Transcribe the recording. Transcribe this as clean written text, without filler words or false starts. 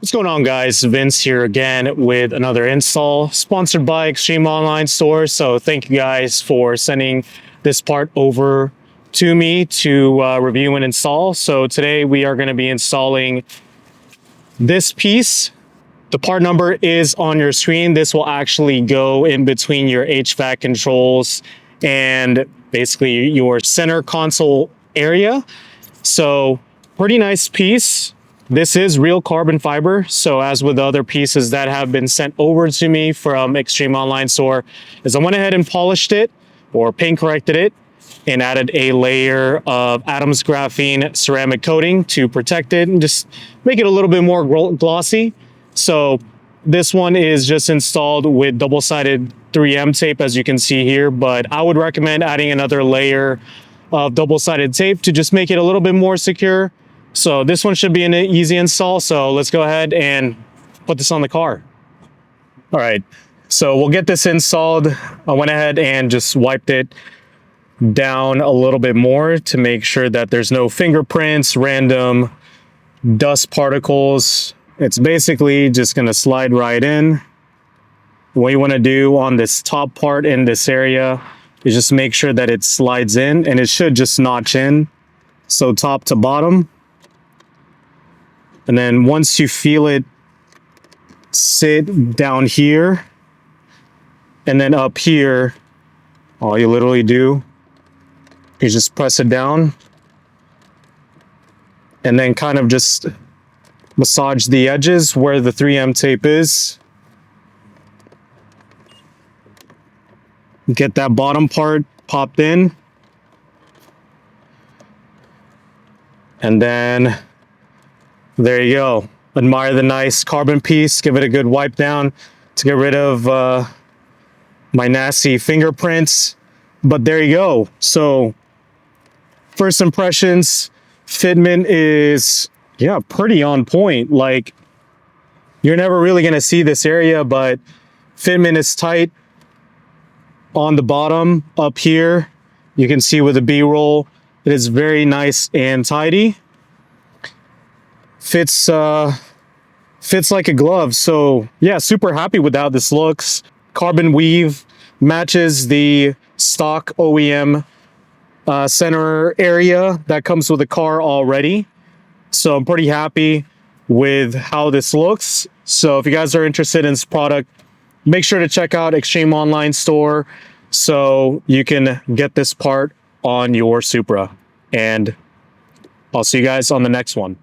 What's going on, guys? Vince here again with another install sponsored by Extreme Online Store. So thank you guys for sending this part over to me to review and install. So today we are going to be installing this piece. The part number is on your screen. This will actually go in between your HVAC controls and basically your center console area. So pretty nice piece. This is real carbon fiber. So as with the other pieces that have been sent over to me from Extreme Online Store, is I went ahead and polished it or paint corrected it and added a layer of Adams graphene ceramic coating to protect it and just make it a little bit more glossy. So this one is just installed with double-sided 3M tape, as you can see here, but I would recommend adding another layer of double-sided tape to just make it a little bit more secure. So this one should be an easy install. So let's go ahead and put this on the car. All right, so we'll get this installed. I went ahead and just wiped it down a little bit more to make sure that there's no fingerprints, random dust particles. It's basically just gonna slide right in. What you wanna do on this top part in this area is just make sure that it slides in, and it should just notch in. So top to bottom. And then once you feel it sit down here and then up here, all you literally do is just press it down and then kind of just massage the edges where the 3M tape is. Get that bottom part popped in. And then there you go. Admire the nice carbon piece. Give it a good wipe down to get rid of my nasty fingerprints. But there you go. So first impressions, fitment is, yeah, pretty on point. Like, you're never really gonna see this area, but fitment is tight on the bottom. Up here, you can see with the B-roll, it is very nice and tidy. Fits like a glove. So yeah, super happy with how this looks. Carbon weave matches the stock OEM center area that comes with the car already. So I'm pretty happy with how this looks. So if you guys are interested in this product, make sure to check out Extreme Online Store so you can get this part on your Supra. And I'll see you guys on the next one.